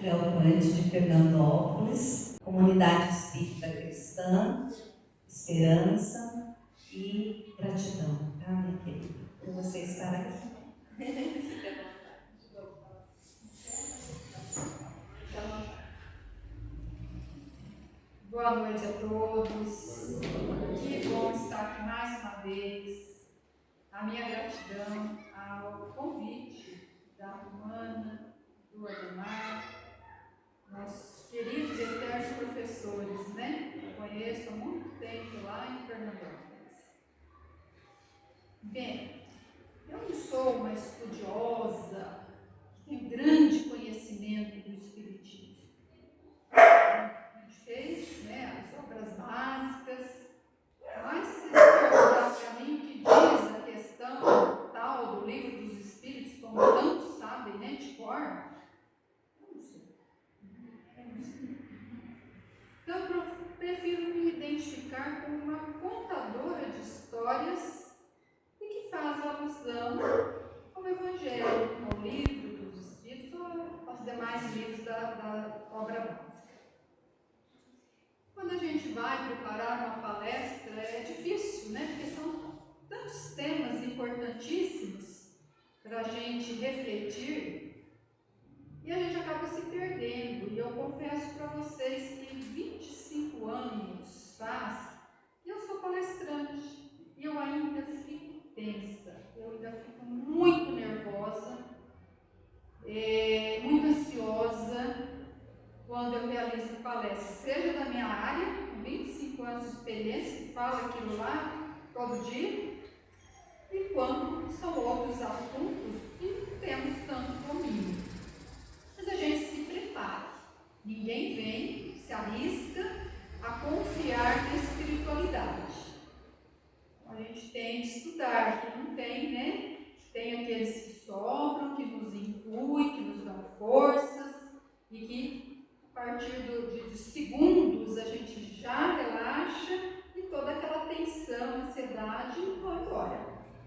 Cleopante de Fernandópolis, comunidade espírita cristã, esperança e gratidão, tá, minha querida, por você estar aqui. Boa noite a todos. Que bom estar aqui mais uma vez. A minha gratidão ao convite da Romana, do Ademar, nossos queridos e eternos professores, né? Eu conheço há muito tempo lá em Fernandópolis. Bem, eu não sou uma estudiosa que tem grande conhecimento do Espiritismo. A gente fez, né, as obras básicas, mas se perguntar para mim o que diz a questão tal do Livro dos Espíritos, como tantos sabem, né, de cor, eu não sei. Então, eu prefiro me identificar como uma contadora de histórias e que faz alusão ao Evangelho, ao Livro dos Espíritos ou aos demais livros da obra básica. Quando a gente vai preparar uma palestra, é difícil, né? Porque são tantos temas importantíssimos para a gente refletir e a gente acaba se perdendo. E eu confesso para vocês que 25 anos faz e eu sou palestrante e eu ainda fico tensa, eu ainda fico muito nervosa, muito ansiosa quando eu realizo palestras, seja da minha área, com 25 anos de experiência, que falo aquilo lá todo dia, e quando são outros assuntos que temos tanto domínio. Mas a gente se prepara. Ninguém vem, se arrisca a confiar na espiritualidade. A gente tem que estudar, que não tem, né? Tem aqueles que sobram, que nos incluem, que nos dão forças e que a partir de segundos a gente já relaxa e toda aquela tensão, ansiedade vai embora.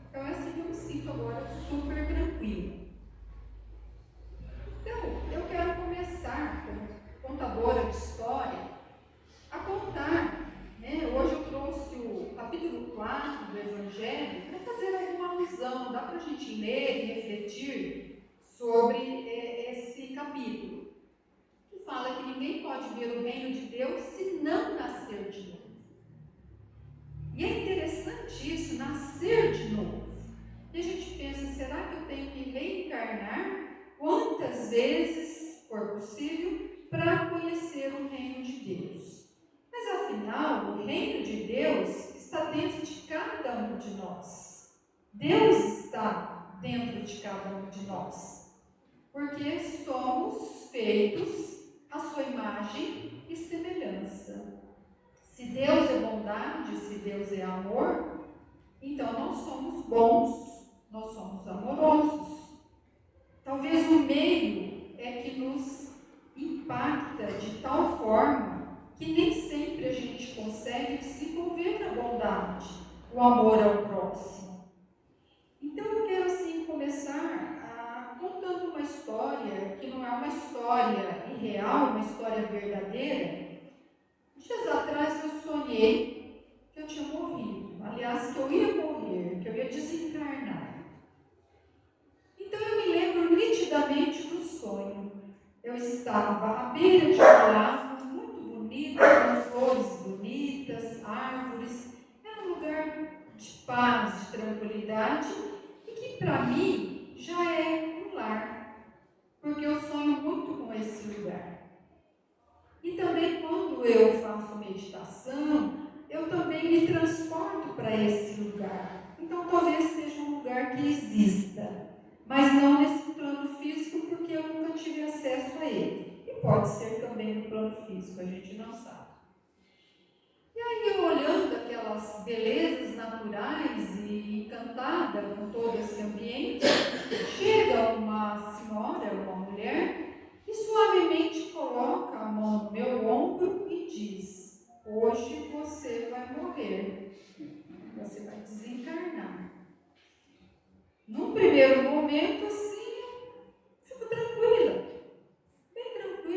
Então é assim que eu me sinto agora, super tranquila. Então, eu quero começar, como contadora de história, a contar, né? Hoje eu trouxe o capítulo 4 do Evangelho para fazer alguma alusão, dá para a gente ler e refletir sobre esse capítulo. Fala que ninguém pode ver o reino de Deus se não nascer de novo. E é interessante isso, nascer de novo. E a gente pensa, será que eu tenho que reencarnar quantas vezes for possível para conhecer o reino de Deus? Mas afinal, o reino de Deus está dentro de cada um de nós. Deus está dentro de cada um de nós. Porque somos feitos a sua imagem e semelhança. Se Deus é bondade, se Deus é amor, então nós somos bons, nós somos amorosos. Talvez o meio é que nos impacta de tal forma que nem sempre a gente consegue desenvolver a bondade, o amor ao próximo. Então eu quero assim começar contando uma história que não é uma história irreal, uma história verdadeira. Dias atrás eu sonhei que eu tinha morrido, aliás, que eu ia morrer, que eu ia desencarnar. Então eu me lembro nitidamente do sonho. Eu estava à beira de um lago muito bonito, com flores bonitas, árvores. Era um lugar de paz, de tranquilidade e que para mim já é um lar, porque eu sonho muito com esse lugar. E também quando eu faço meditação, eu também me transporto para esse lugar. Então talvez seja um lugar que exista, mas não nesse plano físico, porque eu nunca tive acesso a ele. E pode ser também no plano físico, a gente não sabe. E aí eu olhando aquelas belezas naturais e encantada com todo esse ambiente, chega uma senhora, uma mulher, e suavemente coloca a mão no meu ombro e diz: hoje você vai morrer, você vai desencarnar. Num primeiro momento, assim, eu fico tranquila, bem tranquila.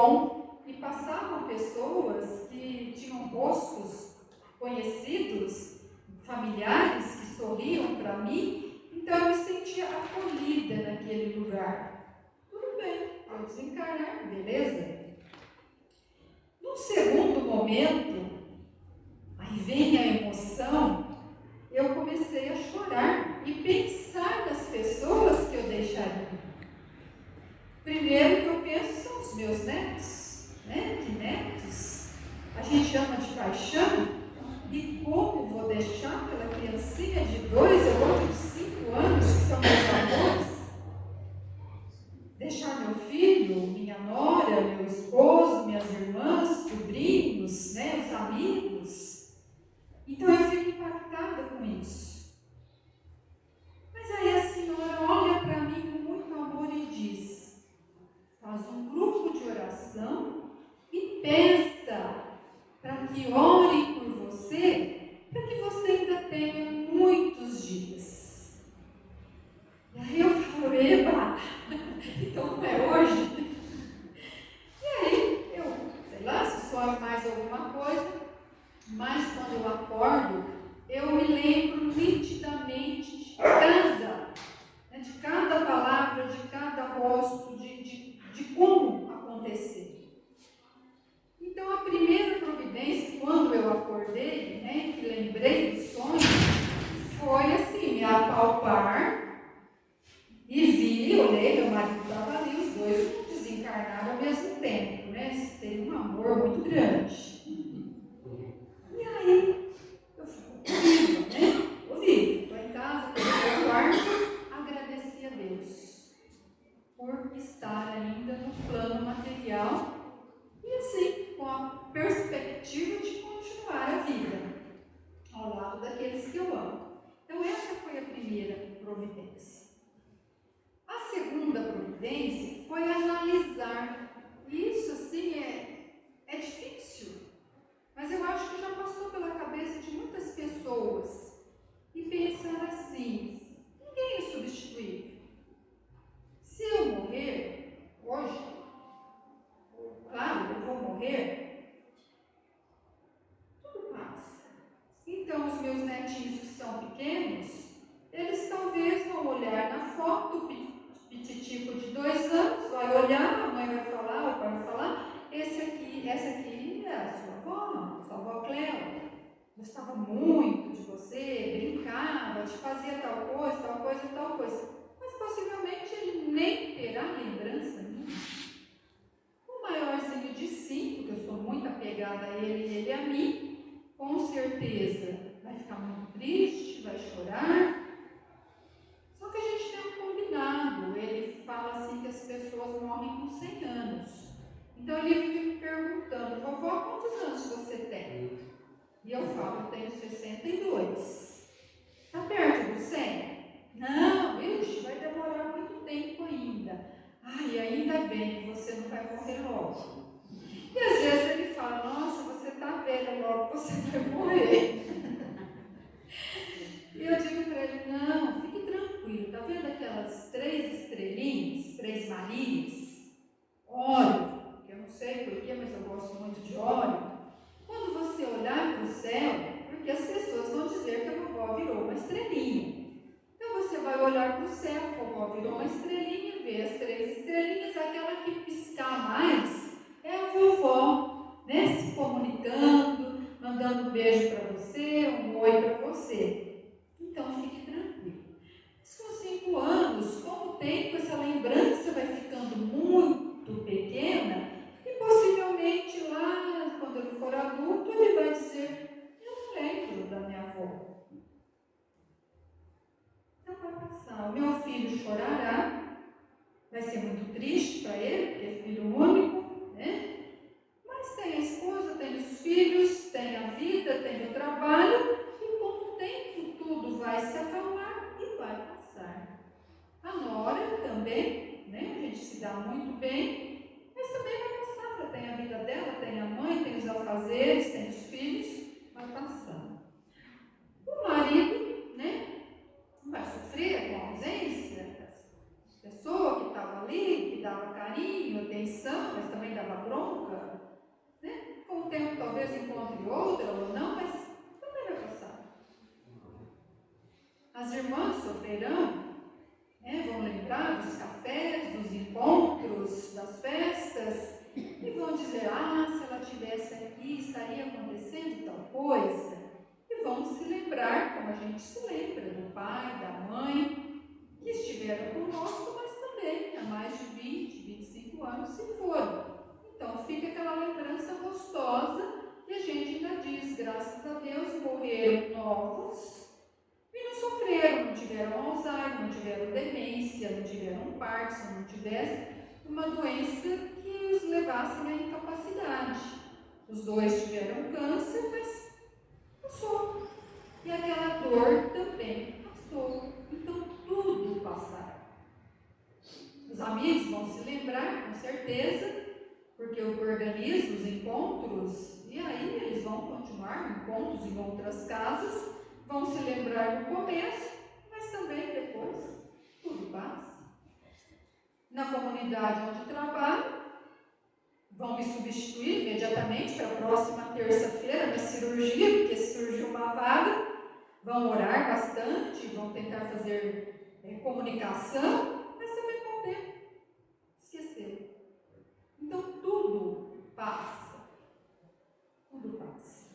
bom. E passavam pessoas que tinham rostos conhecidos, familiares, que sorriam para mim. Então eu me sentia acolhida naquele lugar. Tudo bem, vou desencarnar, beleza? Num segundo momento, aí vem a emoção, eu comecei a chorar e pensar nas pessoas que eu deixaria. Primeiro que eu penso são os meus netos, né? Que netos a gente ama de paixão. E como vou deixar aquela criancinha de 2 ou outra de 5 anos, que são meus amores? Deixar meu filho, minha nora, meu esposo, minhas irmãs, sobrinhos, né, os amigos. Então eu fico impactada com isso. Mas aí a senhora olha para mim com muito amor e diz: faz um grupo de oração e pensa para que orem por você, para que você ainda tenha muitos dias. E aí eu falo: eba, então não é hoje? E aí eu, sei lá, se sobe mais alguma coisa, mas quando eu acordo, eu me lembro nitidamente de cada palavra, de cada rosto, de como aconteceu. Então, a primeira providência, quando eu acordei, né, que lembrei do sonho, foi assim, me apalpar e vi, olhei, meu marido estava ali, os dois desencarnaram ao mesmo tempo, né? Teve um amor muito grande. E aí, eu fico viva, né? Estou viva, estou em casa, estou no meu quarto, agradeci a Deus por estar ainda no plano material. E assim, com a perspectiva de continuar a vida ao lado daqueles que eu amo. Então essa foi a primeira providência. A segunda providência foi analisar. E isso assim é difícil, mas eu acho que já passou pela cabeça de muitas pessoas e pensar assim: ninguém é substituível. Se eu morrer hoje, claro, eu vou morrer, tudo passa. Então, os meus netinhos que são pequenos, eles talvez vão olhar na foto, o pititico de 2 anos, vai olhar, a mãe vai falar, o pai vai falar: essa aqui é a sua avó Cléo, gostava muito de você, brincava, te fazia tal coisa, tal coisa, tal coisa. Mas possivelmente ele nem terá lembrança minha. O maiorzinho de 5, que eu sou muito apegada a ele e ele a mim, com certeza vai ficar muito triste, vai chorar. Só que a gente tem um combinado. Ele fala assim que as pessoas morrem com 100 anos. Então ele fica me perguntando: vovó, quantos anos você tem? E eu falo: eu tenho 62. Está perto do 100? Não, ixi, vai demorar muito tempo ainda. Ai, ainda bem que você não vai morrer logo. E às vezes ele fala: nossa, você está velha, logo você vai morrer. E eu digo para ele: não, fique tranquilo. Está vendo aquelas 3 estrelinhas, 3 marinhas? Óleo, que eu não sei porquê, mas eu gosto muito de óleo. Quando você olhar para o céu, porque as pessoas vão dizer que a vovó virou uma estrelinha. Então você vai olhar para o céu, a vovó virou uma estrelinha, vê as 3 estrelinhas, aquela que piscar mais é a vovó, né? Se comunicando, mandando um beijo para você, um oi para você. Então fique tranquilo. Mas com 5 anos, com o tempo, essa lembrança vai ficando muito pequena e possivelmente lá, quando ele for adulto, ele vai dizer: eu não lembro da minha avó. Então vai passar. O meu filho chorará, vai ser muito triste para ele, porque é filho único, né? Mas tem a esposa, tem os filhos, tem a vida, tem o trabalho, e com o tempo tudo vai se acalmar e vai passar. A nora também, né? A gente se dá muito bem, mas também vai passar. Ela tem a vida dela, tem a mãe, tem os afazeres, tem os filhos, vai passando. O marido, né? Vai sofrer com a ausência da pessoa que estava ali, que dava carinho, atenção, mas também dava bronca. encontre outra ou não, mas também vai passar. As irmãs sofrerão, vão lembrar dos cafés, dos encontros, das festas, e vão dizer, se ela estivesse aqui, estaria acontecendo tal coisa. E vão se lembrar, como a gente se lembra, do pai, da mãe, que estiveram conosco, mas também há mais de 20, 25 anos se foram. Então fica aquela lembrança gostosa e a gente ainda diz, graças a Deus, morreram novos e não sofreram, não tiveram Alzheimer, não tiveram demência, não tiveram Parkinson, não tiveram uma doença que os levasse à incapacidade. Os dois tiveram câncer, mas passou. E aquela dor também passou. Então tudo passará. Os amigos vão se lembrar, com certeza, porque eu organizo os encontros, e aí eles vão continuar encontros em outras casas, vão se lembrar no começo, mas também depois, tudo passa. Na comunidade onde trabalho, vão me substituir imediatamente para a próxima terça-feira na cirurgia, porque surgiu uma vaga, vão orar bastante, vão tentar fazer comunicação, mas também vão ter esquecer. Então tudo passa. Tudo passa.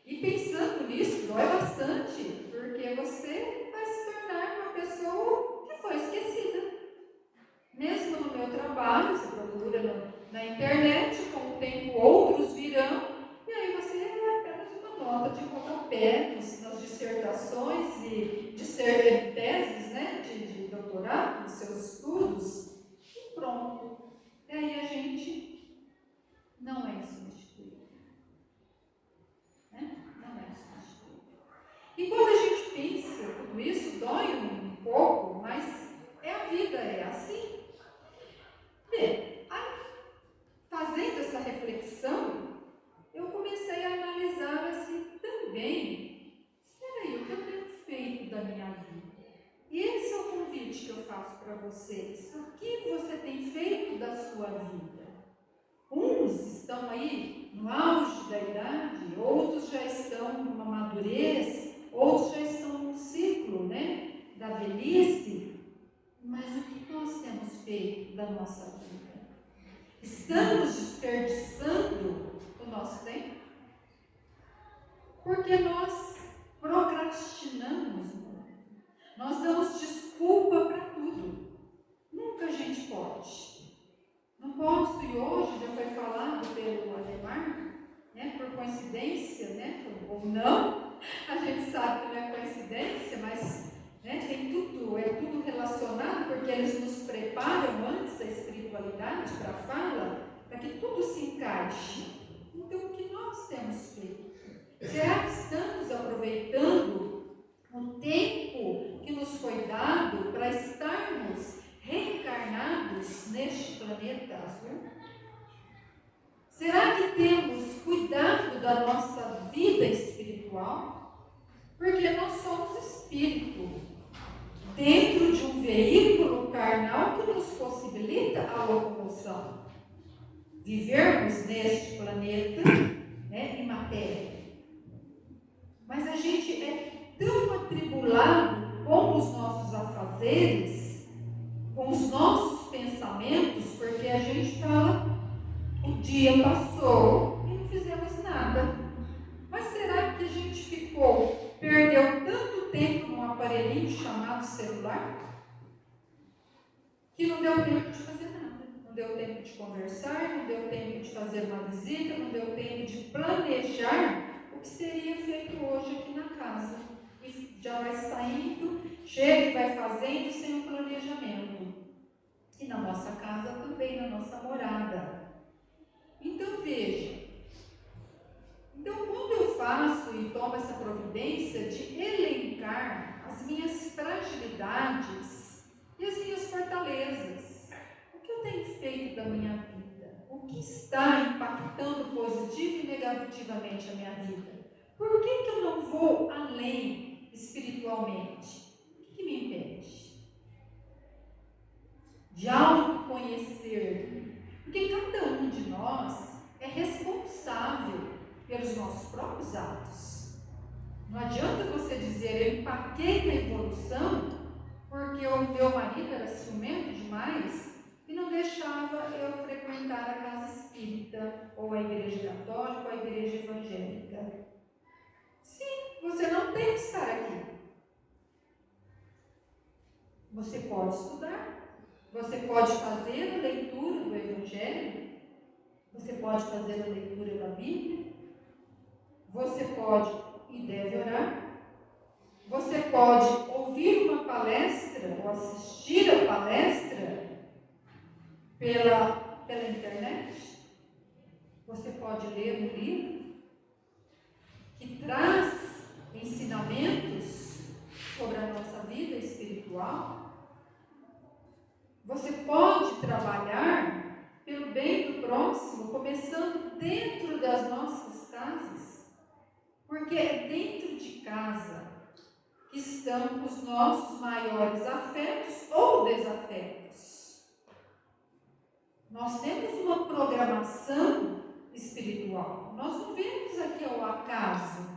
E pensando nisso, dói bastante, porque você vai se tornar uma pessoa que foi esquecida. Mesmo no meu trabalho, você procura na internet, com o tempo outros virão, e aí você é apenas uma nota de rodapé nas dissertações e de teses, de doutorado, dos seus estudos, e pronto. E aí a gente não é substituído. Não é substituído. E quando a gente pensa tudo isso, dói um pouco, mas a vida é assim. Bem, fazendo essa reflexão, eu comecei a analisar assim também, espera aí, o que eu tenho feito da minha vida? E esse é o convite que eu faço para vocês. O que você tem feito da sua vida? Uns estão aí no auge da idade, outros já estão numa madurez, outros já estão num ciclo, da velhice. Mas o que nós temos feito da nossa vida? Estamos desperdiçando o nosso tempo? Porque nós procrastinamos muito. Nós damos desculpa para tudo. Nunca a gente pode. Não posso, e hoje já foi falado pelo Ademar, por coincidência, ou não, a gente sabe que não é coincidência, mas tem tudo, é tudo relacionado, porque eles nos preparam antes da espiritualidade para a fala, para que tudo se encaixe. Então, o que nós temos feito? Será que estamos aproveitando o tempo que nos foi dado para estarmos reencarnados neste planeta azul? Será que temos cuidado da nossa vida espiritual? Porque nós somos espírito dentro de um veículo carnal que nos possibilita a locomoção. Vivermos neste planeta, em matéria. Mas a gente é tão atribulado com os nossos afazeres, com os nossos pensamentos, porque a gente fala, o dia passou e não fizemos nada. Mas será que a gente perdeu tanto tempo num aparelhinho chamado celular, que não deu tempo de fazer nada? Não deu tempo de conversar, não deu tempo de fazer uma visita, não deu tempo de planejar o que seria feito hoje aqui na casa. E já vai saindo, chega e vai fazendo sem um planejamento. E na nossa casa também, na nossa morada. Então veja, quando eu faço e tomo essa providência de elencar as minhas fragilidades e as minhas fortalezas, o que eu tenho feito da minha vida? O que está impactando positivo e negativamente a minha vida? Por que eu não vou além espiritualmente? O que me impede? De autoconhecer. Porque cada um de nós é responsável pelos nossos próprios atos. Não adianta você dizer, eu empaquei na evolução porque o meu marido era ciumento demais e não deixava eu frequentar a casa espírita, ou a igreja católica, ou a igreja evangélica. Sim, você não tem que estar aqui. Você pode estudar, você pode fazer a leitura do Evangelho, você pode fazer a leitura da Bíblia, você pode e deve orar, você pode ouvir uma palestra ou assistir a palestra pela internet, você pode ler um livro que traz ensinamentos sobre a nossa vida espiritual, você pode trabalhar pelo bem do próximo, começando dentro das nossas casas, porque é dentro de casa que estão os nossos maiores afetos ou desafetos. Nós temos uma programação espiritual. Nós não vemos aqui ao acaso.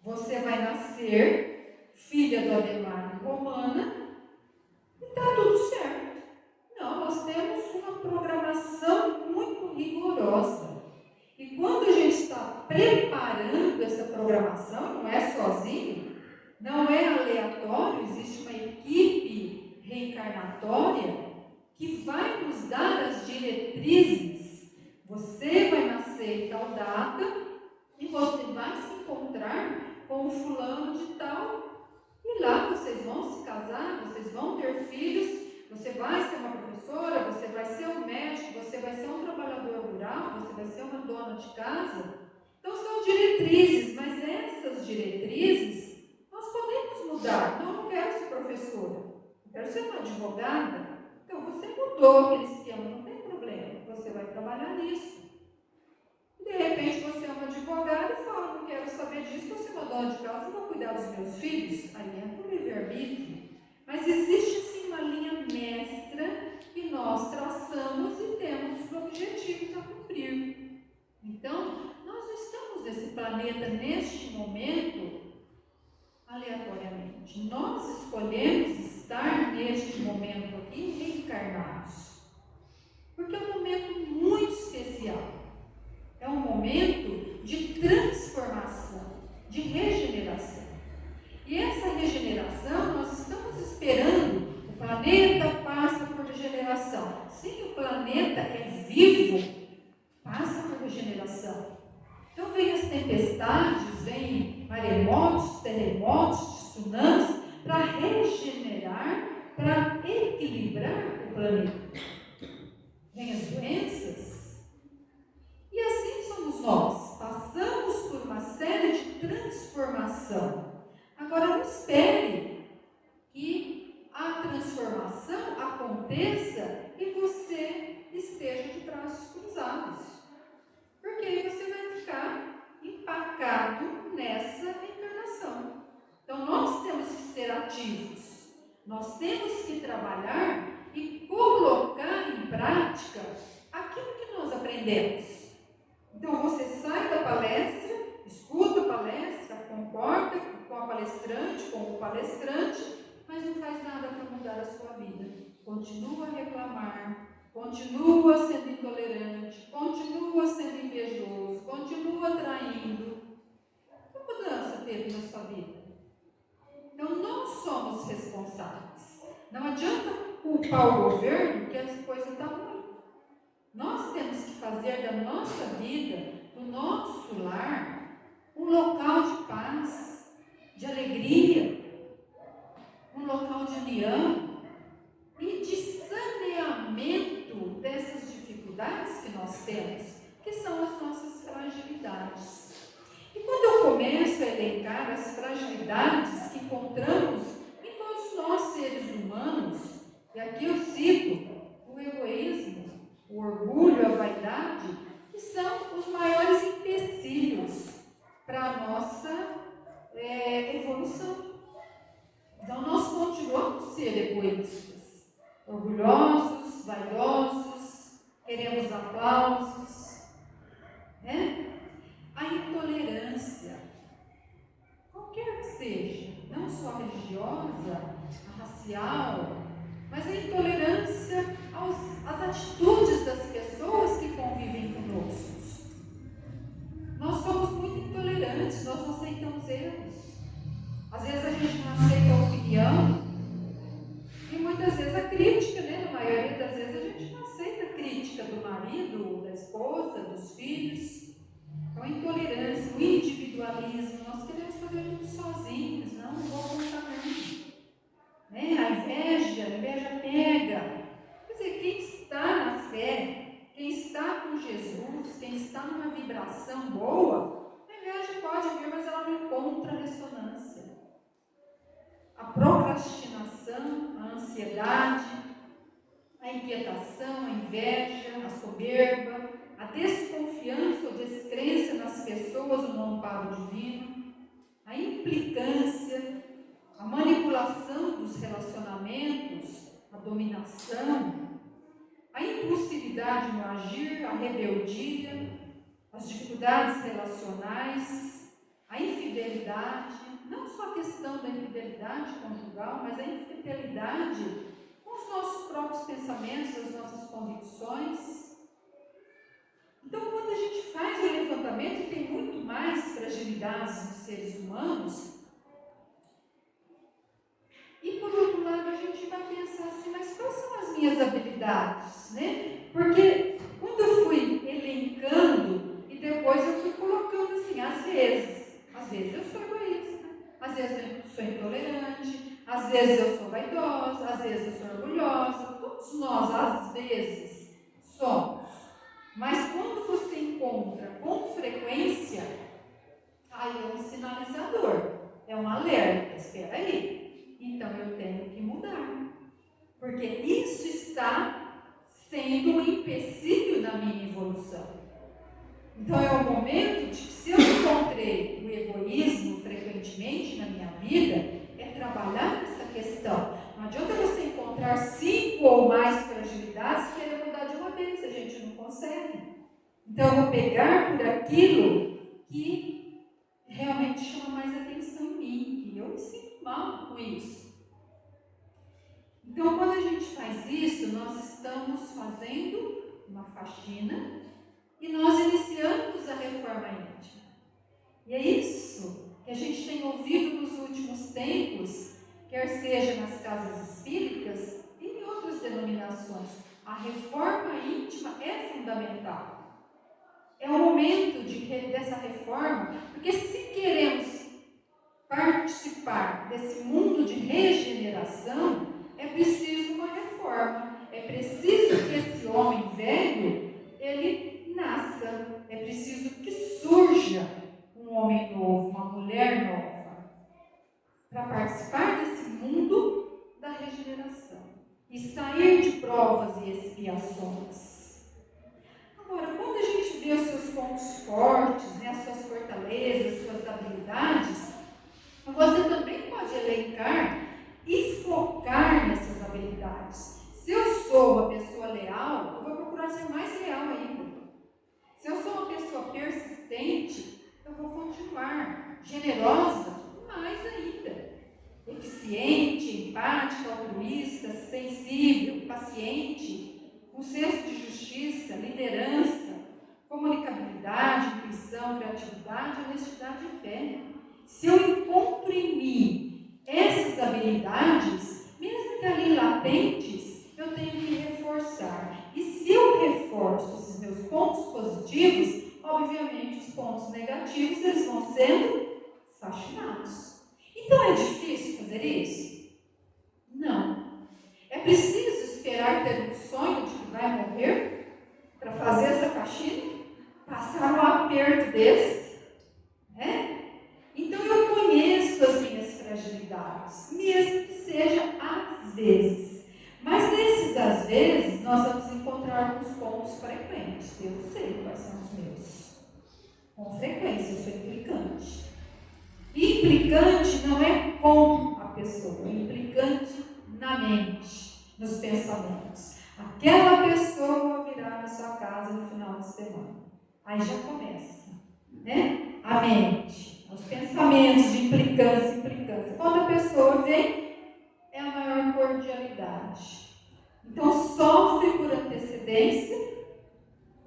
Você vai nascer filha do Ademar e Romana e está tudo certo. Não, nós temos uma programação muito rigorosa. E quando a gente está preparando essa programação, não é sozinho, não é aleatório, existe uma equipe reencarnatória que vai nos dar as diretrizes. Você vai nascer em tal data e você vai se encontrar com o fulano de tal, e lá vocês vão se casar, vocês vão ter filhos, você vai ser uma professora, você vai ser um médico, você vai ser um trabalhador rural, você vai ser uma dona de casa. Então são diretrizes, mas essas diretrizes nós podemos mudar. Não, eu não quero ser professora, eu quero ser uma advogada. Então você mudou aquele esquema, não tem problema, você vai trabalhar nisso. E de repente você é uma advogada e fala, não quero saber disso, eu sou uma dona de casa, eu vou cuidar dos meus filhos. Aí entra o livre-arbítrio. Mas existe sim uma linha mestra que nós traçamos e temos os objetivos a cumprir. Então, nós não estamos nesse planeta, neste momento, aleatoriamente. Nós escolhemos estar neste momento aqui reencarnados. Porque é um momento muito especial. É um momento de transformação, de regeneração. E essa regeneração, nós estamos esperando. O planeta passa por regeneração. Sim, o planeta é vivo, passa por regeneração. Então vem as tempestades, vem maremotos, terremotos, tsunamis, para regenerar, para equilibrar o planeta. Vem as doenças. E assim somos nós. Passamos por uma série de transformação. Agora não espere que a transformação aconteça e você esteja de braços cruzados. Porque aí você vai ficar empacado nessa encarnação. Então nós temos que ser ativos. Nós temos que trabalhar e colocar em prática aquilo que nós aprendemos. Então você sai da palestra, escuta a palestra, concorda com a palestrante, com o palestrante, mas não faz nada para mudar a sua vida. Continua a reclamar, continua sendo intolerante, continua sendo invejoso, continua traindo. Que mudança teve na sua vida? Então nós somos responsáveis. Não adianta culpar o governo que as coisas estão ruins. Nós temos que fazer da nossa vida, do nosso lar, um local de paz, de alegria, um local de união e de saneamento dessas dificuldades que nós temos, que são as nossas fragilidades. E quando eu começo a elencar as fragilidades que encontramos em todos nós seres humanos, e aqui eu cito o egoísmo, o orgulho, a vaidade, que são os maiores empecilhos para a nossa evolução. Então nós continuamos a ser egoístas, orgulhosos, vaidosos, queremos aplausos, né? A intolerância religiosa, a racial, mas a intolerância às atitudes das pessoas que convivem conosco. Nós somos muito intolerantes, nós não aceitamos erros. Às vezes a gente não aceita a opinião e muitas vezes a crítica, né? Na maioria das vezes a gente não aceita a crítica do marido, da esposa, dos filhos. Então a intolerância, o individualismo, nós queremos fazer tudo sozinhos, não vou contar muito. Né? A inveja pega. Quer dizer, quem está na fé, quem está com Jesus, quem está numa vibração boa, a inveja pode vir, mas ela não encontra ressonância. A procrastinação, a ansiedade, a inquietação, a inveja, a soberba, a desconfiança ou descrença nas pessoas ou no amparo divino, a implicância, a manipulação dos relacionamentos, a dominação, a impulsividade no agir, a rebeldia, as dificuldades relacionais, a infidelidade, não só a questão da infidelidade conjugal, mas a infidelidade com os nossos próprios pensamentos, as nossas convicções. Então, quando a gente faz o levantamento, tem muito mais fragilidades nos seres humanos. E, por outro lado, a gente vai pensar assim, mas quais são as minhas habilidades, né? Porque quando eu fui elencando e depois eu fui colocando assim, às vezes eu sou egoísta, às vezes eu sou intolerante, às vezes eu sou vaidosa, às vezes eu sou orgulhosa. Todos nós, às vezes, somos. Mas quando você encontra com frequência, aí é um sinalizador, é um alerta, espera aí. Então eu tenho que mudar, porque isso está sendo um empecilho na minha evolução. Então é o momento de que, se eu encontrei o egoísmo frequentemente na minha vida, é trabalhar nessa questão. Não adianta você encontrar 5 ou mais fragilidades e querer mudar de uma vez, a gente não consegue. Então eu vou pegar por aquilo que realmente chama mais atenção em mim, e eu me sinto mal com isso. Então, quando a gente faz isso, nós estamos fazendo uma faxina e nós iniciamos a reforma íntima. E é isso que a gente tem ouvido nos últimos tempos, quer seja nas casas espíritas e em outras denominações. A reforma íntima é fundamental. É o momento dessa reforma, porque se queremos participar desse mundo de regeneração, é preciso uma reforma. É preciso que esse homem velho, ele nasça. É preciso que surja um homem novo, uma mulher nova, para participar desse mundo da regeneração e sair de provas e expiações. Agora, quando a gente vê os seus pontos fortes, né, as suas fortalezas, suas habilidades, você também pode elencar e focar nessas habilidades. Se eu sou uma pessoa leal, eu vou procurar ser mais leal ainda. Se eu sou uma pessoa persistente, eu vou continuar generosa, mais ainda. Eficiente, empática, altruísta, sensível, paciente, com senso de justiça, liderança, comunicabilidade, intuição, criatividade, honestidade e fé. Se eu encontro em mim essas habilidades, mesmo que ali latentes, eu tenho que reforçar. E se eu reforço esses meus pontos positivos, obviamente os pontos negativos eles vão sendo faxinados. Então é difícil fazer isso? Não. É preciso esperar ter um sonho de que vai morrer para fazer essa faxina? Passar um aperto desse? Né? Então eu conheço as minhas fragilidades, mesmo que seja às vezes. Mas nesses às vezes, nós vamos encontrar alguns pontos frequentes. Eu sei quais são os meus. Com frequência, eu sou implicante. Implicante não é com a pessoa, é implicante na mente, nos pensamentos. Aquela pessoa virá na sua casa no final de semana. Aí já começa, né? A mente, os pensamentos de implicância, implicância. Quando a pessoa vem, é a maior cordialidade. Então, sofre por antecedência,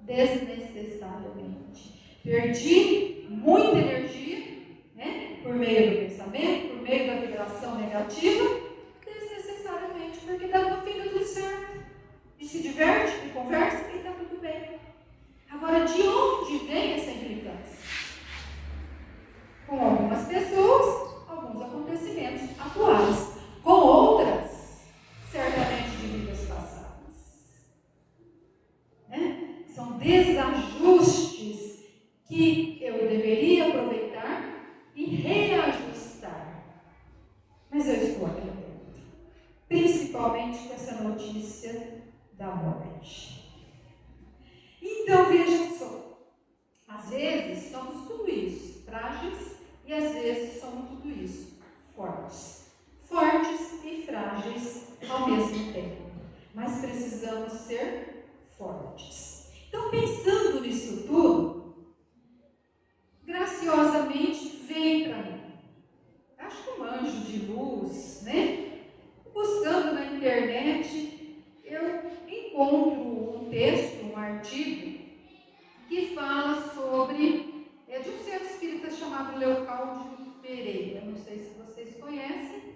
desnecessariamente. Perdi muita energia, né, por meio do pensamento, por meio da vibração negativa, desnecessariamente, porque no fim dá tudo certo. E se diverte, e conversa, e está tudo bem. Agora, de onde vem essa implicância? Com algumas pessoas, alguns acontecimentos atuais. Com outras, certamente de vidas passadas. Né? São desajustes que eu deveria aproveitar e reajustar. Mas eu estou atento, principalmente com essa notícia da morte. Então, veja só, às vezes somos tudo isso, frágeis, e às vezes somos tudo isso, fortes. Fortes e frágeis ao mesmo tempo, mas precisamos ser fortes. Então, pensando nisso tudo, graciosamente vem para mim. Acho que um anjo de luz, né? Buscando na internet, eu encontro um texto, um artigo, que fala sobre, de um centro espírita chamado Leocádio Pereira. Não sei se vocês conhecem,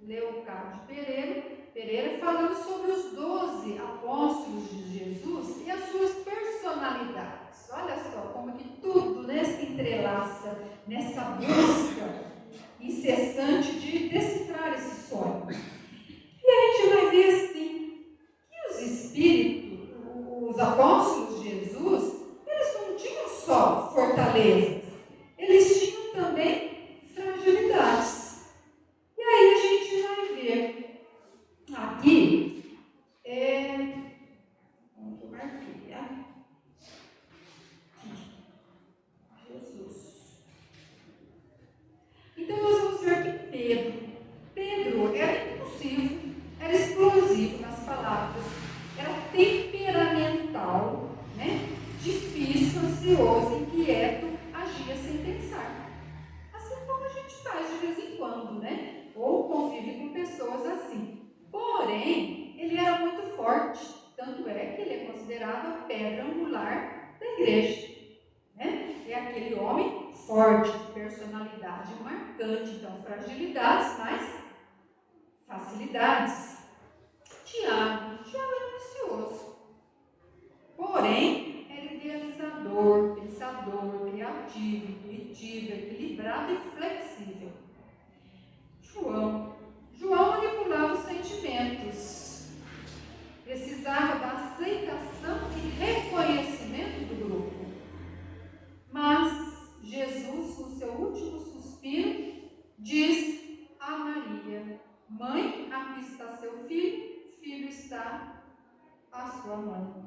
Leocádio Pereira, falando sobre os 12 apóstolos de Jesus e as suas personalidades. Olha só como que tudo, né, se entrelaça nessa busca incessante de decifrar esse sonho. E a gente vai ver assim, que os espíritos, os apóstolos de Jesus, eles não tinham só fortalezas, eles tinham também fragilidades. E aí a gente vai ver aqui, onde eu marquei, Jesus. Então nós vamos ver que Pedro era impulsivo, era explosivo nas palavras, era temperamental, né? Difícil, ansioso, inquieto, agia sem pensar. Assim como a gente faz de vez em quando, né? Ou convive com pessoas assim. Porém, ele era muito forte, tanto é que ele é considerado a pedra angular da igreja. Né? É aquele homem forte, de personalidade marcante, então fragilidades, mas facilidades. Tiago era ambicioso, porém era idealizador, pensador, criativo, intuitivo, equilibrado e flexível. João manipulava os sentimentos, precisava da aceitação e reconhecimento do grupo. Mas Jesus, no seu último suspiro, diz a Maria: mãe, aqui está seu filho, filho está a sua mãe.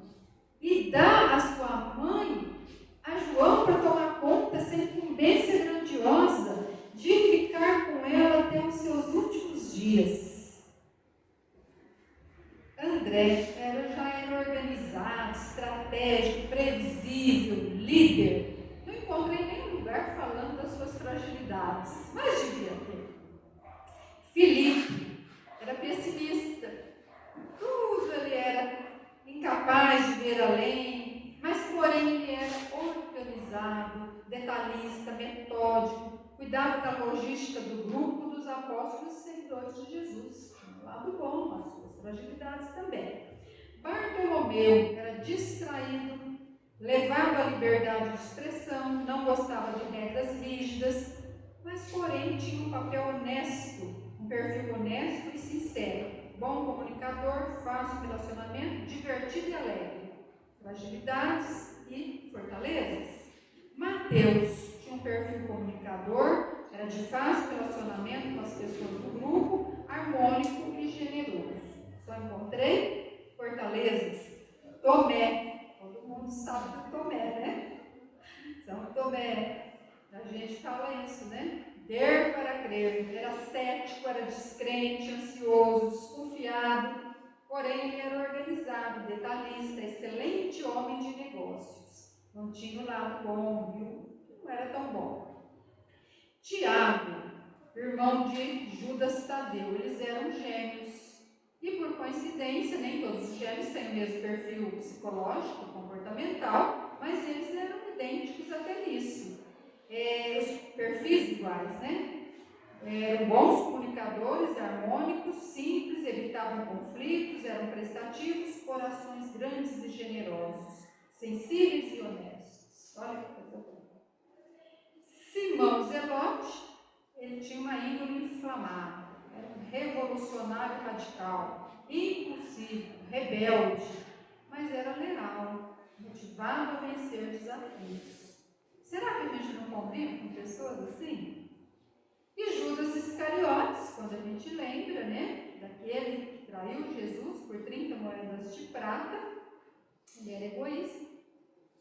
E dá a sua mãe a João para tomar conta dessa incumbência grandiosa de ficar com ela até os seus últimos dias. André já era organizado, estratégico, previsível, líder. Não encontrei nenhum lugar falando das suas fragilidades, mas devia ter. Filipe era pessimista, tudo ele era incapaz de ver além, mas porém ele era organizado, detalhista, metódico, cuidava da logística do grupo dos apóstolos e seguidores de Jesus. Um lado bom, as suas fragilidades também. Bartolomeu era distraído, levava a liberdade de expressão, não gostava de regras rígidas, mas porém tinha um papel honesto, um perfil honesto e sincero, bom comunicador, fácil relacionamento, divertido e alegre, fragilidades e fortalezas. Mateus tinha um perfil comunicador, era de fácil relacionamento com as pessoas do grupo, harmônico e generoso. Só encontrei fortalezas. Tomé, todo mundo sabe do Tomé, né? São Tomé, a gente fala isso, né? Ver para crer. Era cético, era descrente, ansioso, desconfiado, porém ele era organizado, detalhista, excelente homem de negócios. Não tinha o lado bom, viu? Não era tão bom. Tiago, irmão de Judas Tadeu. Eles eram gêmeos. E por coincidência, nem todos os gêmeos têm o mesmo perfil psicológico, comportamental, mas eles eram idênticos até nisso. Os perfis iguais, né? Eram bons comunicadores, harmônicos, simples, evitavam conflitos, eram prestativos, corações grandes e generosos, sensíveis e honestos. Olha que coisa boa. Simão Zelote, ele tinha uma índole inflamada, era um revolucionário radical, impulsivo, rebelde, mas era leal, motivado a vencer desafios. Será que a gente não convive com pessoas assim? E Judas Iscariotes, quando a gente lembra, né, daquele que traiu Jesus por 30 moedas de prata, ele era egoísta,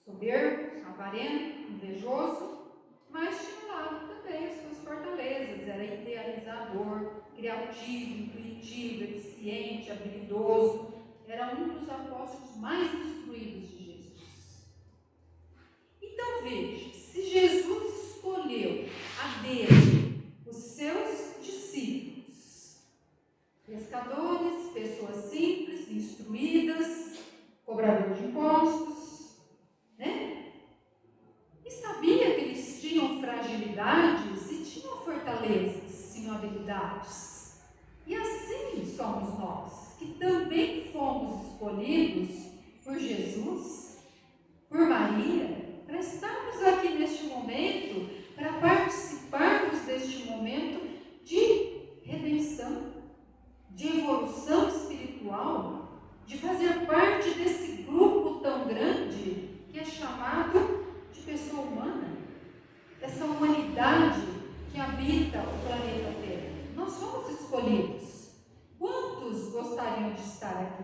soberbo, avarento, invejoso, mas tinha um lado também as suas fortalezas, era idealizador, criativo, intuitivo, eficiente, habilidoso, era um dos apóstolos mais instruídos de Jesus. Então veja, se Jesus escolheu a dedo os seus discípulos, pescadores, pessoas simples, instruídas, cobradores de impostos, né? E sabia que eles tinham fragilidades e tinham fortalezas, tinham habilidades. E assim somos nós, que também fomos escolhidos por Jesus, por Maria, para estarmos aqui neste momento, para participarmos deste momento de redenção, de evolução espiritual, de fazer parte desse grupo tão grande que é chamado de pessoa humana, essa humanidade que habita o planeta Terra. Nós somos escolhidos. Quantos gostariam de estar aqui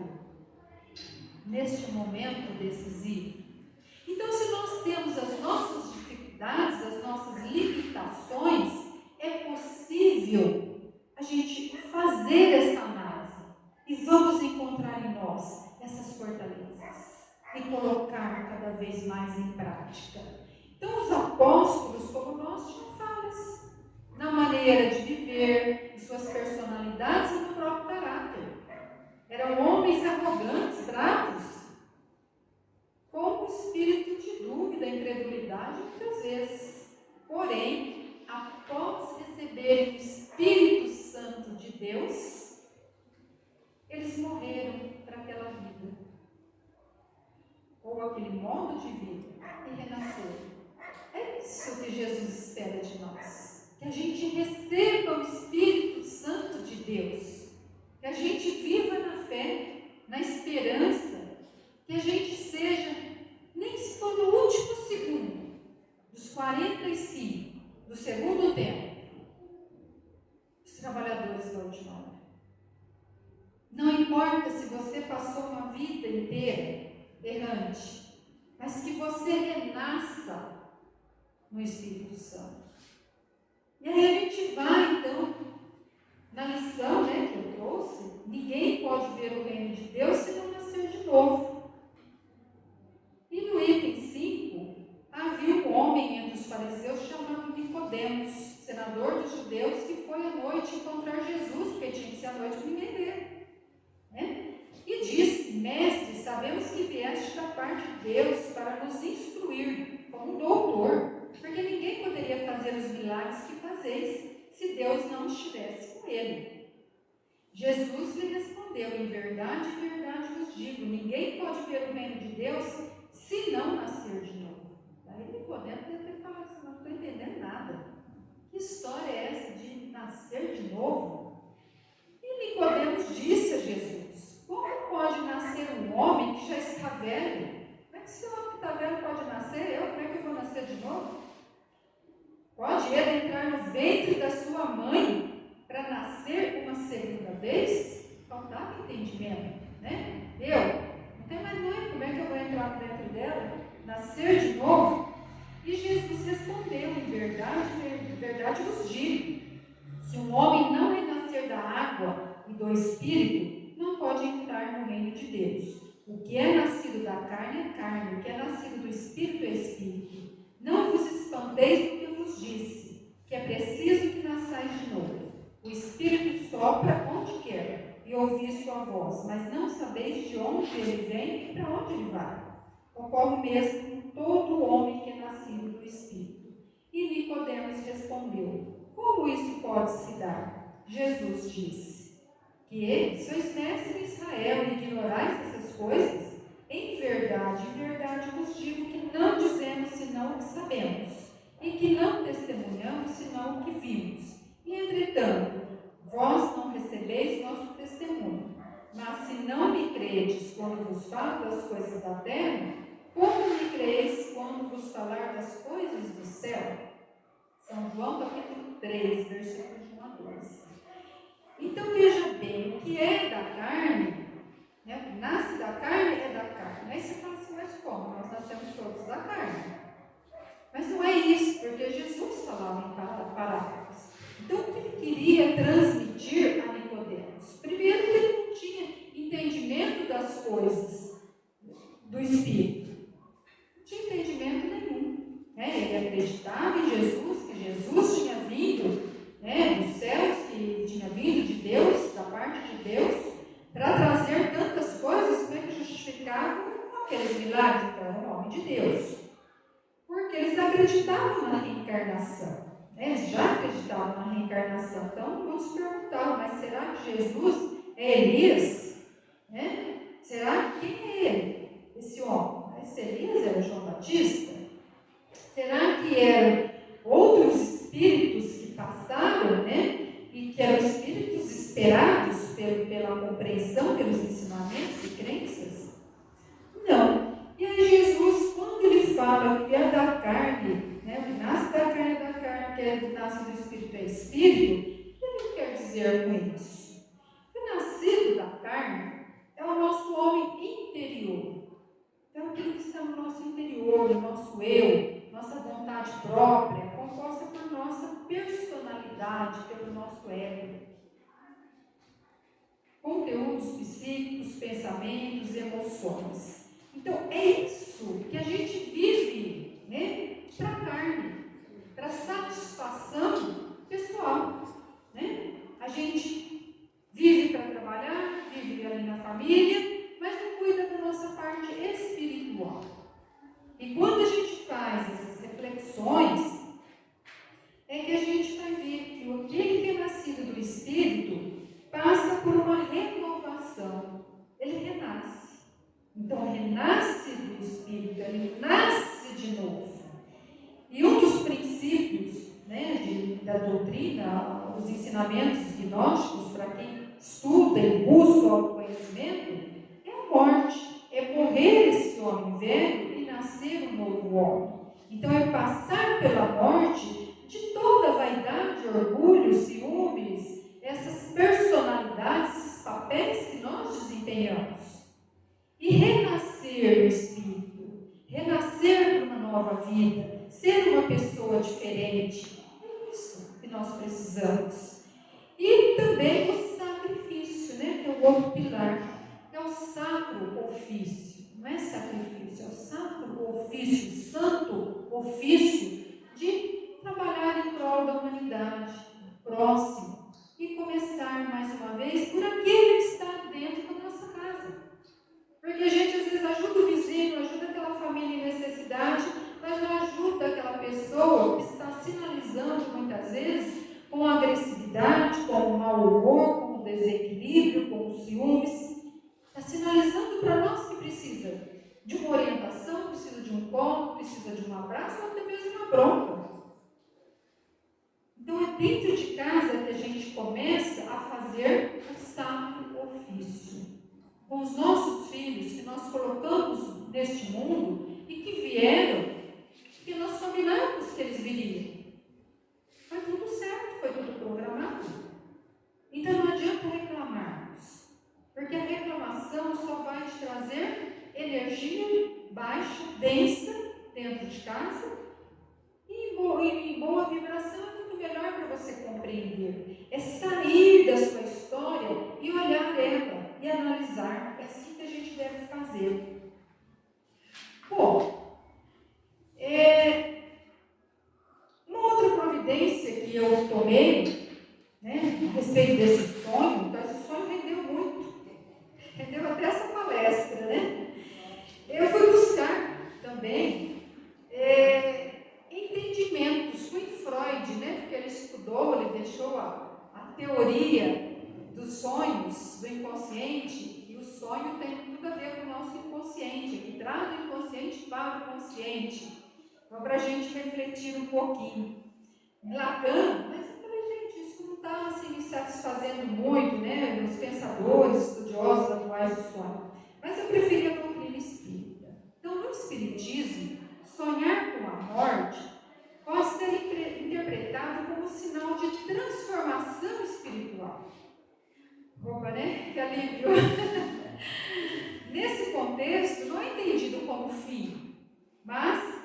neste momento decisivo? Então, se nós temos as nossas dificuldades, as nossas limitações, é possível a gente fazer essa análise e vamos encontrar em nós essas fortalezas e colocar cada vez mais em prática. Então, os apóstolos, como nós, tinham falhas na maneira de viver, em suas personalidades e no próprio caráter. Eram homens arrogantes, bravos, com o espírito de dúvida, incredulidade, muitas vezes. Porém, após receberem o Espírito Santo de Deus, eles morreram para aquela vida, ou aquele modo de vida, e renasceram. É isso que Jesus espera de nós, que a gente receba o Espírito Santo de Deus, que a gente viva na fé, na esperança, que a gente seja, nem se for no último segundo, dos 45, do segundo tempo, os trabalhadores da última hora. Não importa se você passou uma vida inteira errante, mas que você renasça no Espírito Santo. E aí a gente vai, então, na lição, né, que eu trouxe, ninguém pode ver o reino de Deus se não nascer de novo. E no item 5, havia um homem entre os fariseus chamado Nicodemos, senador dos judeus, que foi à noite encontrar Jesus, porque tinha que ser à noite para ninguém ver, né? E disse: Mestre, sabemos que vieste da parte de Deus para nos instruir como um doutor, porque ninguém poderia fazer os milagres que fazeis se Deus não estivesse com ele. Jesus lhe respondeu: Em verdade vos digo, ninguém pode ver o reino de Deus se não nascer de novo. Daí Nicodemos deve ter falado assim: não estou entendendo nada. Que história é essa de nascer de novo? E Nicodemos disse a Jesus: como pode nascer um homem que já está velho? Como é que esse homem que está velho pode nascer? Como é que eu vou nascer de novo? Pode ele entrar no ventre da sua mãe para nascer uma segunda vez? Faltava entendimento, né? Não tem mais mãe, como é que eu vou entrar dentro dela? Nascer de novo? E Jesus respondeu: em verdade vos digo, se um homem não renascer da água e do Espírito, não pode entrar no reino de Deus. O que é nascido da carne é carne, o que é nascido do Espírito é Espírito. Não vos espanteis do que eu vos disse, que é preciso que nasçais de novo. O Espírito sopra onde quer e ouvis sua voz, mas não sabeis de onde ele vem e para onde ele vai. Ocorre mesmo com todo homem que é nascido do Espírito. E Nicodemos respondeu: como isso pode se dar? Jesus disse: que sois mestres em Israel e ignorais essas coisas? Em verdade vos digo que não dizemos senão o que sabemos, e que não testemunhamos senão o que vimos. E entretanto, vós não recebeis nosso testemunho. Mas se não me credes quando vos falo das coisas da terra, como me creis quando vos falar das coisas do céu? São João capítulo 3, versículos 1 a 12. Então veja bem, o que é da carne, né? O que nasce da carne é da carne. Aí você fala assim, mas como? Nós nascemos todos da carne. Mas não é isso, porque Jesus falava em parábolas. Então o que ele queria transmitir a Nicodemos? Primeiro, que ele não tinha entendimento das coisas do Espírito. Não tinha entendimento nenhum. Ele acreditava em Jesus, que Jesus tinha vindo dos céus, que tinha vindo de Deus, da parte de Deus, para trazer tantas coisas que justificavam aqueles milagres. Então, era o homem de Deus. Porque eles acreditavam na reencarnação. Eles já acreditavam na reencarnação. Então, muitos perguntavam, mas será que Jesus é Elias? Será que quem é ele? Esse homem? Esse Elias era João Batista? Será que eram outros espíritos que passaram, e que eram espíritos esperados pela compreensão, pelos ensinamentos e crenças? Não. E aí Jesus, quando ele fala que é da carne, o que nasce da carne é da carne, que é do nasce do espírito é espírito, o que ele quer dizer com isso? O nascido da carne é o nosso homem interior. Então, aquilo que está no nosso interior, no nosso eu, nossa vontade própria, composta por nossa personalidade, pelo nosso ego. Conteúdos psíquicos, pensamentos, emoções. Então, é isso que a gente vive, para a carne, para satisfação pessoal. A gente vive para trabalhar, vive ali na família, mas não cuida da nossa parte espiritual. E quando a gente faz essas reflexões, é que a gente vai ver que aquele que é nascido do Espírito passa por uma renovação. Ele renasce. Então, renasce do Espírito, ele nasce de novo. E um dos princípios da doutrina, os ensinamentos gnósticos, para quem estuda e busca o autoconhecimento, é a morte, é morrer esse homem velho e nascer um novo homem. Então, é passar pela morte de toda a vaidade, orgulho, ciúmes, essas personalidades, esses papéis que nós desempenhamos. E renascer no Espírito, renascer para uma nova vida, ser uma pessoa diferente. É isso que nós precisamos. E também o sacrifício, que é o outro pilar. É o sacro ofício, não é sacrifício, é o sacro ofício, o santo ofício de trabalhar em prol da humanidade, próximo, e começar mais uma vez por aquele que está dentro da nossa casa. Porque a gente às vezes ajuda o vizinho, ajuda aquela família em necessidade, mas não ajuda aquela pessoa que está sinalizando muitas vezes com agressividade, com mau humor, com desequilíbrio, com ciúmes. Está sinalizando para nós que precisa de uma orientação, precisa de um colo, precisa de um abraço ou até mesmo uma bronca. Então é dentro de casa que a gente começa a fazer o sacro ofício. Com os nossos filhos que nós colocamos neste mundo e que vieram, que nós combinamos que eles viriam. Foi tudo certo, foi tudo programado. Então não adianta reclamarmos, porque a reclamação só vai te trazer energia baixa, densa, dentro de casa, e em boa vibração é muito melhor para você compreender. É sair da sua história e olhar ela e analisar. É assim que a gente deve fazer. Bom, uma outra providência que eu tomei, a respeito desse sonho, então esse sonho rendeu muito. Rendeu até essa palestra, né? Eu fui buscar também entendimentos com Freud, né? Porque ele estudou, ele deixou a teoria dos sonhos do inconsciente, e o sonho tem tudo a ver com o nosso inconsciente, que traz o inconsciente para o consciente. Então, para a gente refletir um pouquinho. Lacan, mas eu falei, gente, isso não está assim, me satisfazendo muito, né? Nos pensadores, estudiosos atuais do sonho. Mas eu preferi a doutrina espírita. Então, no espiritismo, sonhar com a morte pode ser interpretado como sinal de transformação espiritual. Opa, né? Que alívio! Nesse contexto, não é entendido como fim, mas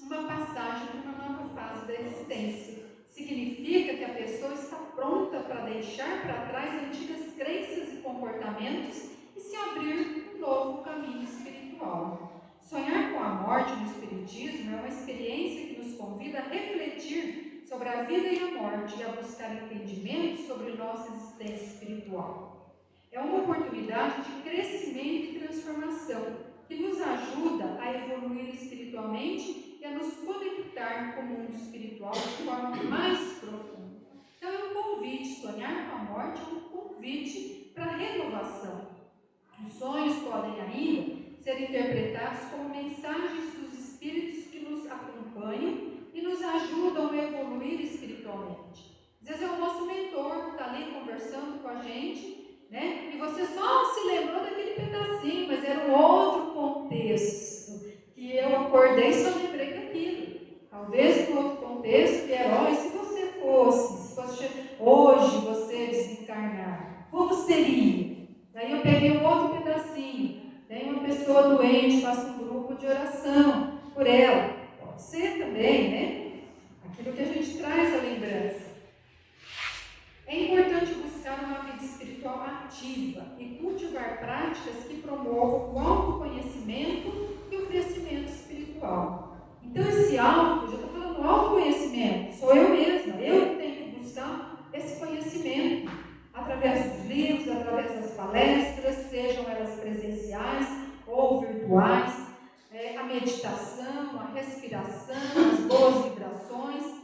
uma passagem para uma nova fase da existência. Significa que a pessoa está pronta para deixar para trás antigas crenças e comportamentos e se abrir um novo caminho espiritual. Sonhar com a morte no espiritismo é uma experiência que nos convida a refletir sobre a vida e a morte e a buscar entendimento sobre nossa existência espiritual. É uma oportunidade de crescimento e transformação que nos ajuda a evoluir espiritualmente e a nos conectar com o mundo espiritual de forma mais profunda. Então é um convite, sonhar com a morte é um convite para a renovação. Os sonhos podem ainda ser interpretados como mensagens dos espíritos que nos acompanham e nos ajudam a evoluir espiritualmente. Às vezes é o nosso mentor que está ali conversando com a gente, né? E você só se lembrou daquele pedacinho, mas era um outro contexto, que eu acordei e só lembrei daquilo. Talvez no outro contexto, que era, e se você fosse hoje você desencarnar, como seria? Daí eu peguei um outro pedacinho, tem uma pessoa doente, faço um grupo de oração por ela. Pode ser também, né? Aquilo que a gente traz a lembrança. É importante buscar uma vida espiritual ativa e cultivar práticas que promovam o autoconhecimento e o crescimento espiritual. Então esse já estou falando autoconhecimento, sou eu mesma, eu tenho que buscar esse conhecimento através dos livros, através das palestras, sejam elas presenciais ou virtuais, a meditação, a respiração, as boas vibrações,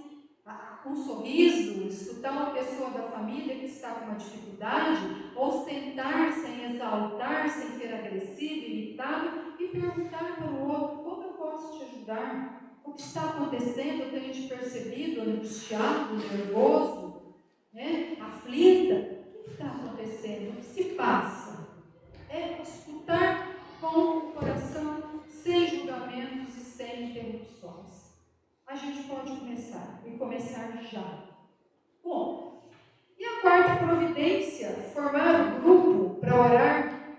um sorriso, escutar uma pessoa da família que está com uma dificuldade, ou sentar sem exaltar, sem ser agressivo, irritado, e perguntar para o outro, como eu posso te ajudar? O que está acontecendo? Eu tenho te percebido angustiado, nervoso, né? Aflita? O que está acontecendo? O que se passa? É escutar com o coração, sem julgamentos e sem interrupções. A gente pode começar, e começar já. Bom, e a quarta providência, formar um grupo para orar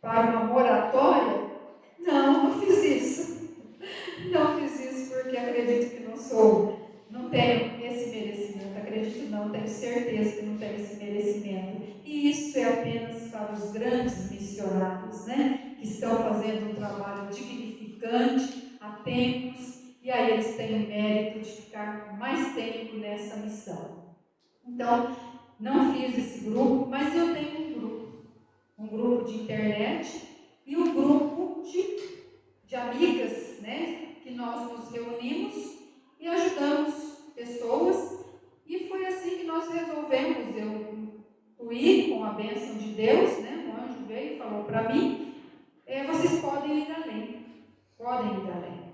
para uma moratória? Não fiz isso. Não fiz isso porque acredito que não tenho esse merecimento. Acredito não, tenho certeza que não tenho esse merecimento. E isso é apenas para os grandes missionários, né? Que estão fazendo um trabalho dignificante há tempos. E aí eles têm o mérito de ficar mais tempo nessa missão. Então, não fiz esse grupo, mas eu tenho um grupo de internet e um grupo de amigas, né, que nós nos reunimos e ajudamos pessoas. E foi assim que nós resolvemos, eu fui com a bênção de Deus, né, um anjo veio e falou para mim, vocês podem ir além,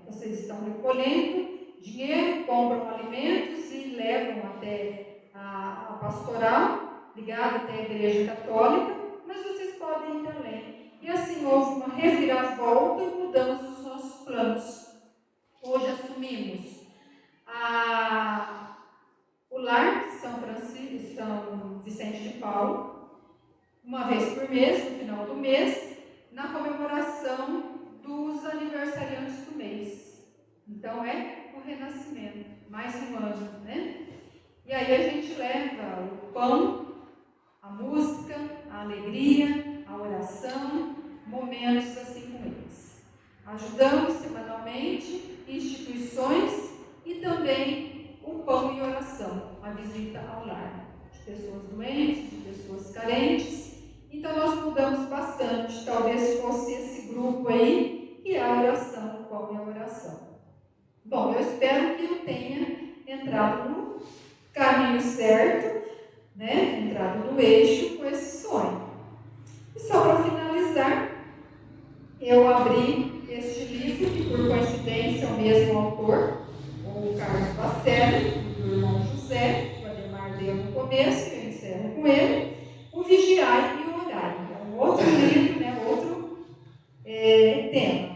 vocês estão recolhendo dinheiro, compram alimentos e levam até a pastoral, ligada até a Igreja Católica, mas vocês podem ir além. E assim houve uma reviravolta e mudamos os nossos planos. Hoje assumimos o lar São Vicente de Paulo, uma vez por mês, no final do mês, na comemoração dos aniversariantes do mês. Então é o renascimento, mais um ano, né? E aí a gente leva o pão, a música, a alegria, a oração, momentos assim com eles. Ajudamos semanalmente instituições e também o pão e oração, a visita ao lar. pessoas doentes, de pessoas carentes. Então nós mudamos bastante. Talvez fosse esse grupo aí, que é a oração. Qual é a oração? Bom, eu espero que eu tenha entrado no caminho certo, né? Entrado no eixo com esse sonho. E só para finalizar, eu abri este livro, que por coincidência é o mesmo autor, o Carlos Bacelli, do irmão José, que o Ademar deu no começo, e eu encerro com ele, o Vigiai e o Orai. É um outro livro, né? Outro tema.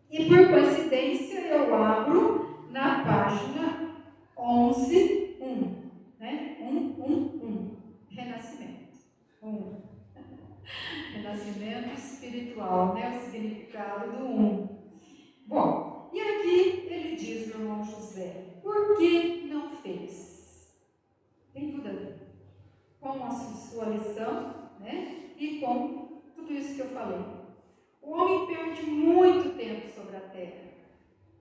E por coincidência eu abro na página 11:1, né? 1:1. Renascimento. 1. Renascimento espiritual, né? O significado do 1. Bom, e aqui ele diz, meu irmão José, por que não fez? Tem tudo a ver com a sua lição, né? E com tudo isso que eu falei. O homem perde muito tempo sobre a terra.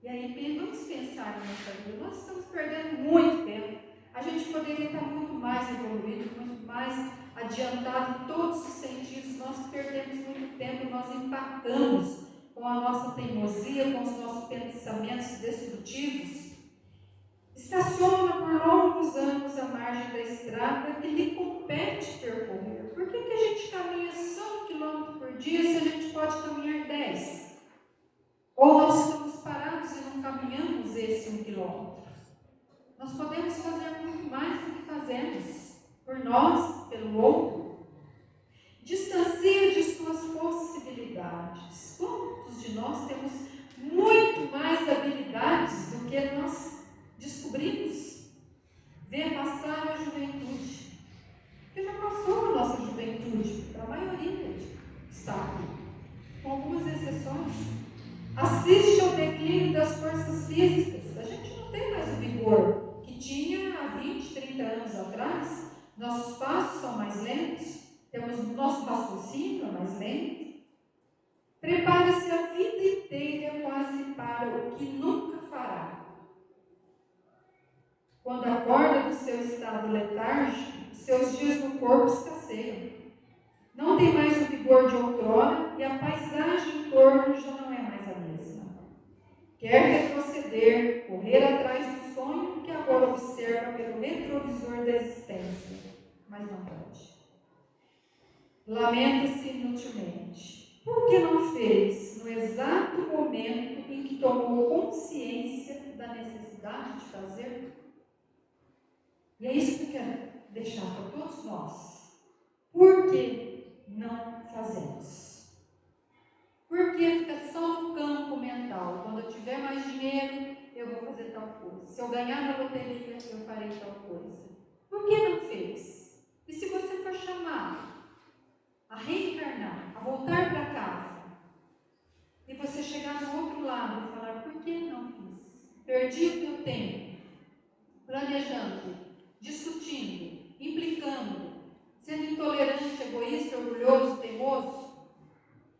E aí, vamos pensar na nossa vida. Nós estamos perdendo muito tempo. A gente poderia estar muito mais evoluído, muito mais adiantado em todos os sentidos. Nós perdemos muito tempo, nós empatamos com a nossa teimosia, com os nossos pensamentos destrutivos. Estaciona por longos anos à margem da estrada que lhe compete percorrer. Por que a gente caminha só 1 quilômetro por dia se a gente pode caminhar 10? Ou nós estamos parados e não caminhamos esse 1 quilômetro? Nós podemos fazer muito mais do que fazemos, por nós, pelo outro. Distancia de suas possibilidades. Quantos de nós temos muito mais habilidades do que nós descobrimos? Ver passar a juventude. Porque já passou a nossa juventude, para a maioria que está aqui, com algumas exceções. Assiste ao declínio das forças físicas. A gente não tem mais o vigor que tinha há 20, 30 anos atrás. Nossos passos são mais lentos, nosso raciocínio é mais lento. Prepare-se a vida inteira quase para o que nunca fará. Quando acorda do seu estado letárgico, seus dias no corpo escasseiam. Não tem mais o vigor de outrora e a paisagem em torno já não é mais a mesma. Quer retroceder, correr atrás do sonho que agora observa pelo retrovisor da existência, mas não pode. Lamenta-se inutilmente. Por que não fez no exato momento em que tomou consciência da necessidade de fazer? E é isso que eu quero deixar para todos nós. Por que não fazemos? Porque fica só no campo mental. Quando eu tiver mais dinheiro, eu vou fazer tal coisa. Se eu ganhar na loteria, eu farei tal coisa. Por que não fez? E se você for chamado a reencarnar, a voltar para casa, e você chegar no outro lado e falar, por que não fiz? Perdi o meu tempo, planejando, discutindo, implicando, sendo intolerante, egoísta, orgulhoso, teimoso.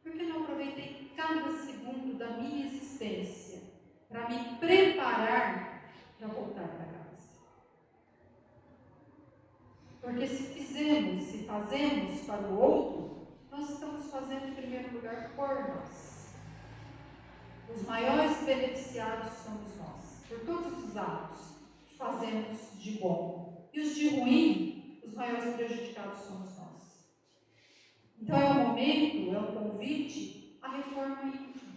Por que não aproveitei cada segundo da minha existência para me preparar para voltar para casa? Porque se fazemos para o outro, nós estamos fazendo em primeiro lugar por nós. Os maiores beneficiados somos nós, por todos os atos que fazemos de bom. E os de ruim, os maiores prejudicados somos nós. Então é um momento, é um convite à reforma íntima,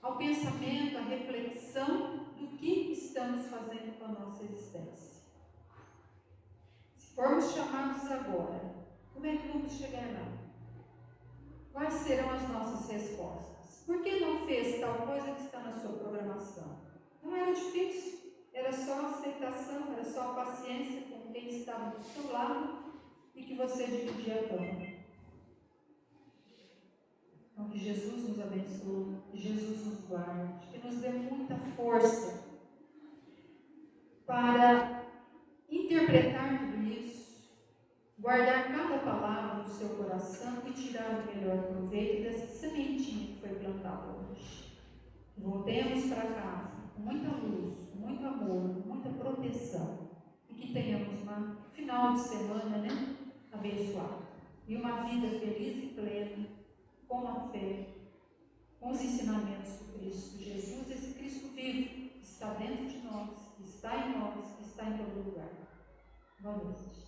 ao pensamento, à reflexão do que estamos fazendo com a nossa existência. Se formos chamados agora, como é que vamos chegar lá? Quais serão as nossas respostas? Por que não fez tal coisa que está na sua programação? Não era difícil, era só aceitação, era só paciência com quem estava do seu lado e que você dividia a cama. Então, que Jesus nos abençoe, que Jesus nos guarde, que nos dê muita força para interpretar tudo isso, guardar cada palavra no seu coração e tirar o melhor proveito dessa sementinha que foi plantada hoje. Voltemos para casa com muita luz, com muito amor, com muita proteção. que tenhamos um final de semana, né, abençoado. E uma vida feliz e plena, com a fé, com os ensinamentos do Cristo Jesus, esse Cristo vivo, que está dentro de nós, que está em nós, que está em todo lugar. Boa noite.